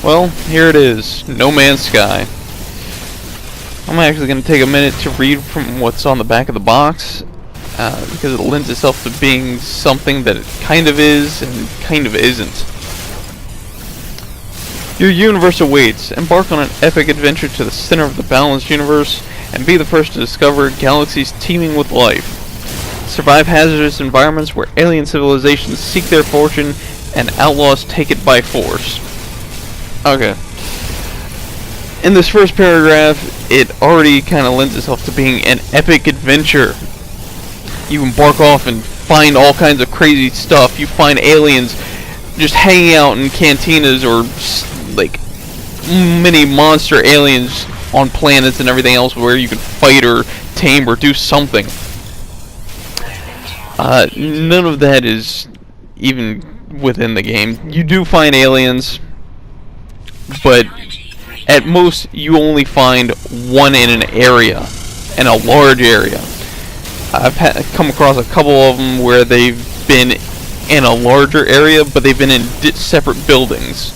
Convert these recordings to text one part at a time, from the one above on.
Well, here it is, No Man's Sky. I'm actually going to take a minute to read from what's on the back of the box, because it lends itself to being something that it kind of is and kind of isn't. Your universe awaits. Embark on an epic adventure to the center of the balanced universe and be the first to discover galaxies teeming with life. Survive hazardous environments where alien civilizations seek their fortune and outlaws take it by force. Okay. In this first paragraph, it already kind of lends itself to being an epic adventure. You embark off and find all kinds of crazy stuff. You find aliens just hanging out in cantinas or like mini monster aliens on planets and everything else where you can fight or tame or do something. None of that is even within the game. You do find aliens, but at most you only find one in an area, in a large area. I've come across a couple of them where they've been in a larger area, but they've been in separate buildings.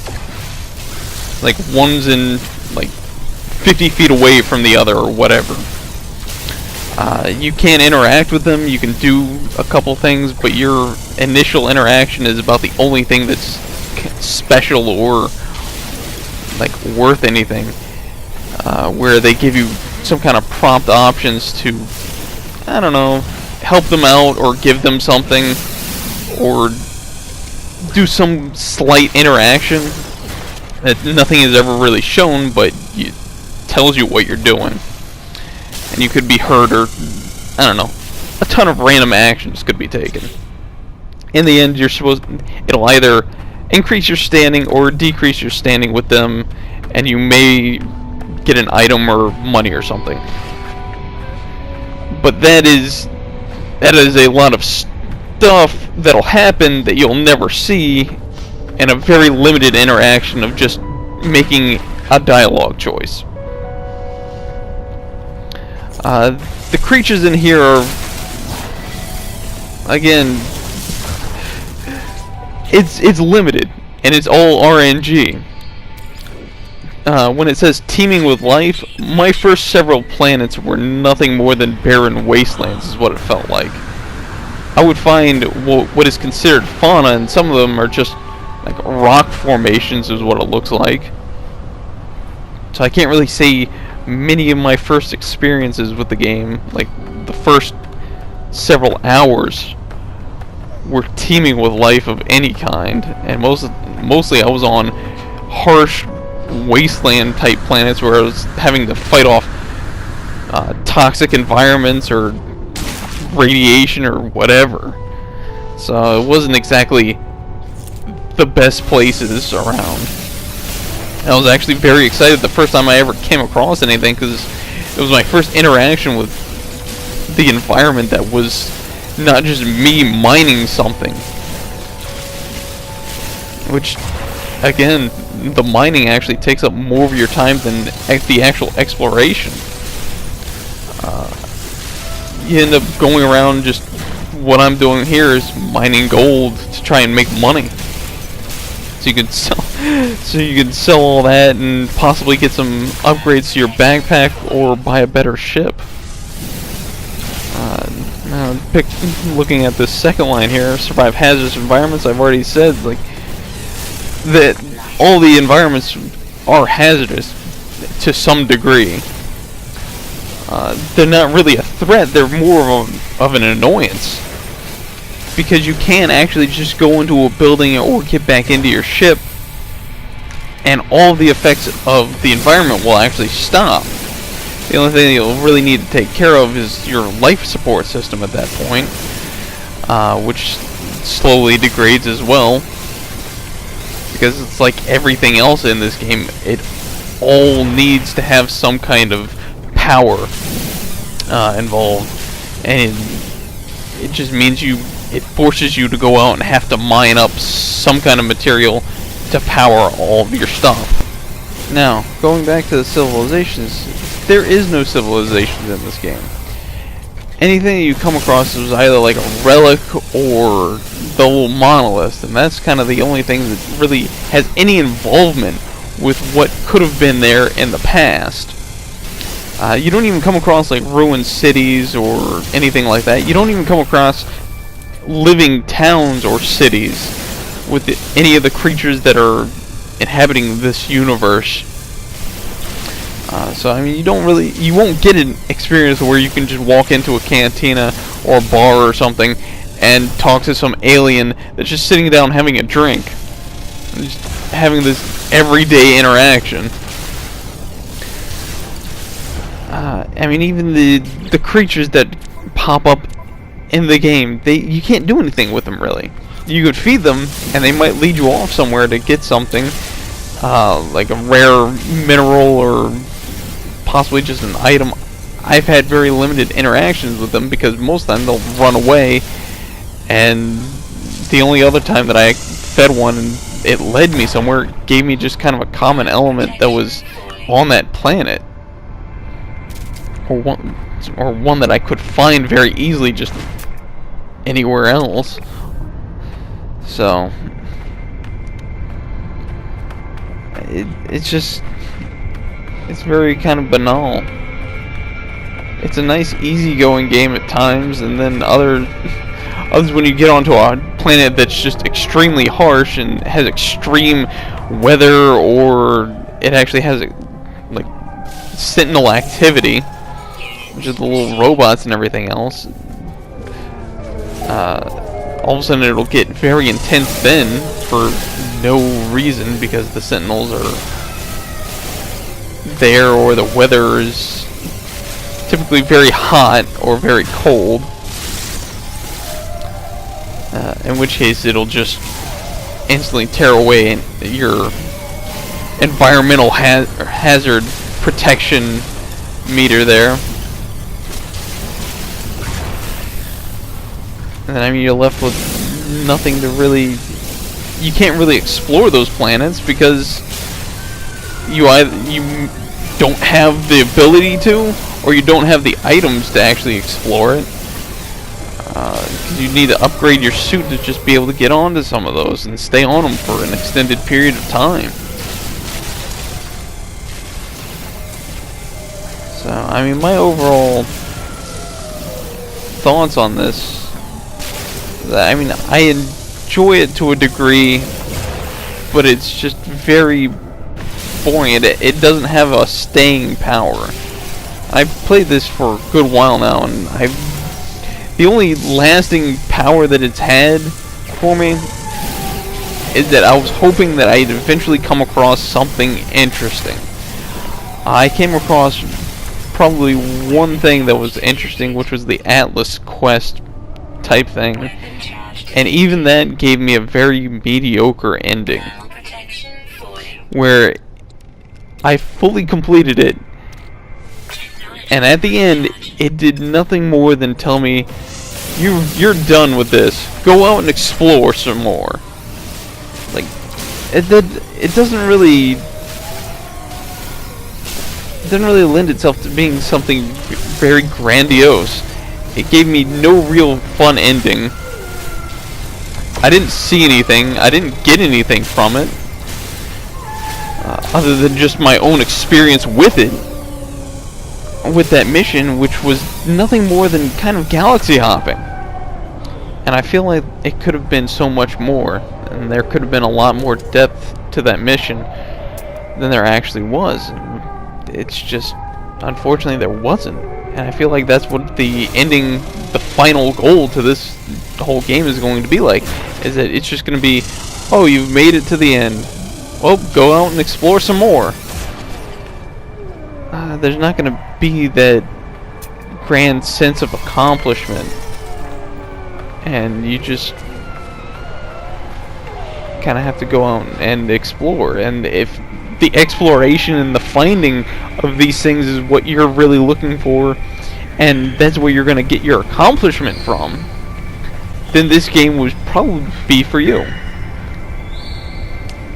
Like one's in like 50 feet away from the other or whatever. You can't interact with them. You can do a couple things, but your initial interaction is about the only thing that's special or like worth anything. Where they give you some kind of prompt options to, I don't know, help them out or give them something or do some slight interaction that nothing is ever really shown, but it tells you what you're doing. And you could be hurt or, I don't know, a ton of random actions could be taken. In the end, it'll either increase your standing or decrease your standing with them, and you may get an item or money or something. But that is a lot of stuff that'll happen that you'll never see, and a very limited interaction of just making a dialogue choice. The creatures in here are, again, it's limited, and it's all RNG. When it says teeming with life, my first several planets were nothing more than barren wastelands, is what it felt like. I would find what is considered fauna, and some of them are just like rock formations, is what it looks like. So I can't really say many of my first experiences with the game, like the first several hours, were teeming with life of any kind, and mostly I was on harsh wasteland type planets where I was having to fight off toxic environments or radiation or whatever. So it wasn't exactly the best places around. I was actually very excited the first time I ever came across anything, because it was my first interaction with the environment that was not just me mining something. Which, again, the mining actually takes up more of your time than the actual exploration. You end up going around, just what I'm doing here is mining gold to try and make money. So you can sell all that and possibly get some upgrades to your backpack or buy a better ship. Now, looking at this second line here, survive hazardous environments. I've already said like that all the environments are hazardous to some degree. They're not really a threat. They're more of an annoyance, because you can't actually just go into a building or get back into your ship and all the effects of the environment will actually stop. The only thing you'll really need to take care of is your life support system at that point, which slowly degrades as well, because it's like everything else in this game, it all needs to have some kind of power involved, and it just means it forces you to go out and have to mine up some kind of material to power all of your stuff. Now, going back to the civilizations, there is no civilizations in this game. Anything that you come across is either like a relic or the little monolith, and that's kind of the only thing that really has any involvement with what could have been there in the past. You don't even come across like ruined cities or anything like that. You don't even come across living towns or cities with any of the creatures that are inhabiting this universe. So I mean, you won't get an experience where you can just walk into a cantina or a bar or something and talk to some alien that's just sitting down having a drink, and just having this everyday interaction. I mean, even the creatures that pop up in the game, you can't do anything with them really. You could feed them, and they might lead you off somewhere to get something, like a rare mineral or possibly just an item. I've had very limited interactions with them because most of the time they'll run away, and the only other time that I fed one and it led me somewhere, it gave me just kind of a common element that was on that planet, or one that I could find very easily just anywhere else. So it's very kind of banal. It's a nice easygoing game at times, and then others when you get onto a planet that's just extremely harsh and has extreme weather, or it actually has like sentinel activity, which is the little robots and everything else. All of a sudden it'll get very intense then for no reason, because the sentinels are there, or the weather is typically very hot or very cold, in which case it'll just instantly tear away your environmental hazard protection meter there. And then I mean, you're left with nothing to really... You can't really explore those planets because you don't have the ability to, or you don't have the items to actually explore it. Because you need to upgrade your suit to just be able to get onto some of those and stay on them for an extended period of time. So, I mean, my overall thoughts on this, I mean, I enjoy it to a degree, but it's just very boring. It doesn't have a staying power. I've played this for a good while now, and the only lasting power that it's had for me is that I was hoping that I'd eventually come across something interesting. I came across probably one thing that was interesting, which was the Atlas Quest type thing, and even that gave me a very mediocre ending, where I fully completed it, and at the end it did nothing more than tell me, you're done with this, go out and explore some more. Like, it doesn't really lend itself to being something very grandiose. It gave me no real fun ending. I didn't see anything. I didn't get anything from it, other than just my own experience with it, with that mission, which was nothing more than kind of galaxy hopping. And I feel like it could have been so much more, and there could have been a lot more depth to that mission than there actually was. It's just, unfortunately, there wasn't. And I feel like that's what the final goal to this whole game is going to be like, is that it's just going to be, oh, you've made it to the end, well, go out and explore some more. There's not going to be that grand sense of accomplishment, and you just kind of have to go out and explore. And if the exploration and the finding of these things is what you're really looking for, and that's where you're going to get your accomplishment from, then this game would probably be for you.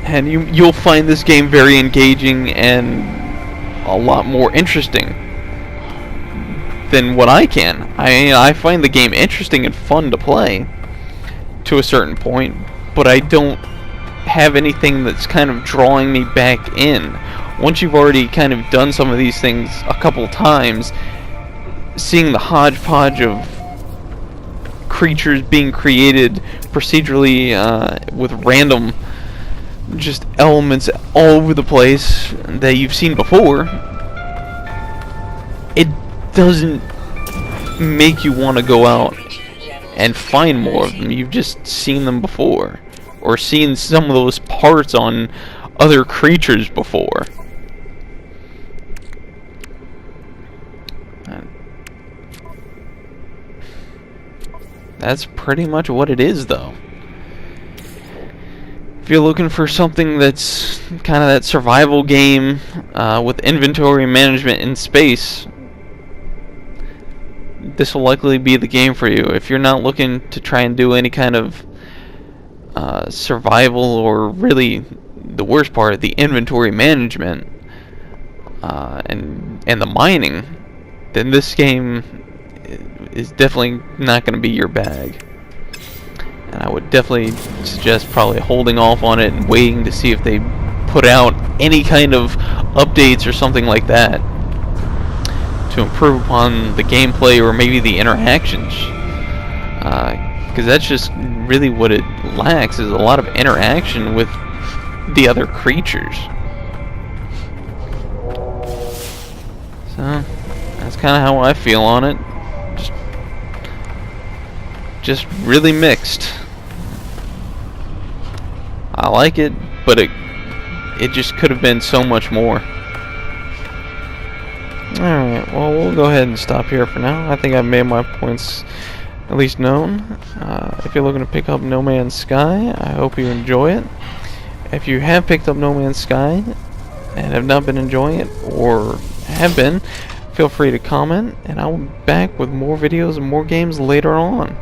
And you'll find this game very engaging and a lot more interesting than what I can. I find the game interesting and fun to play to a certain point, but I don't have anything that's kind of drawing me back in. Once you've already kind of done some of these things a couple times, seeing the hodgepodge of creatures being created procedurally with random just elements all over the place that you've seen before, it doesn't make you want to go out and find more of them. You've just seen them before, or seen some of those parts on other creatures before. That's pretty much what it is, though. If you're looking for something that's kind of that survival game with inventory management in space, this will likely be the game for you. If you're not looking to try and do any kind of survival, or really the worst part, the inventory management and the mining, then this game is definitely not going to be your bag. And I would definitely suggest probably holding off on it and waiting to see if they put out any kind of updates or something like that to improve upon the gameplay or maybe the interactions. Because that's just really what it lacks, is a lot of interaction with the other creatures. So that's kind of how I feel on it. Just really mixed. I like it, but it just could have been so much more. Alright, well, we'll go ahead and stop here for now. I think I've made my points at least known. If you're looking to pick up No Man's Sky, I hope you enjoy it. If you have picked up No Man's Sky and have not been enjoying it, or have been, feel free to comment, and I'll be back with more videos and more games later on.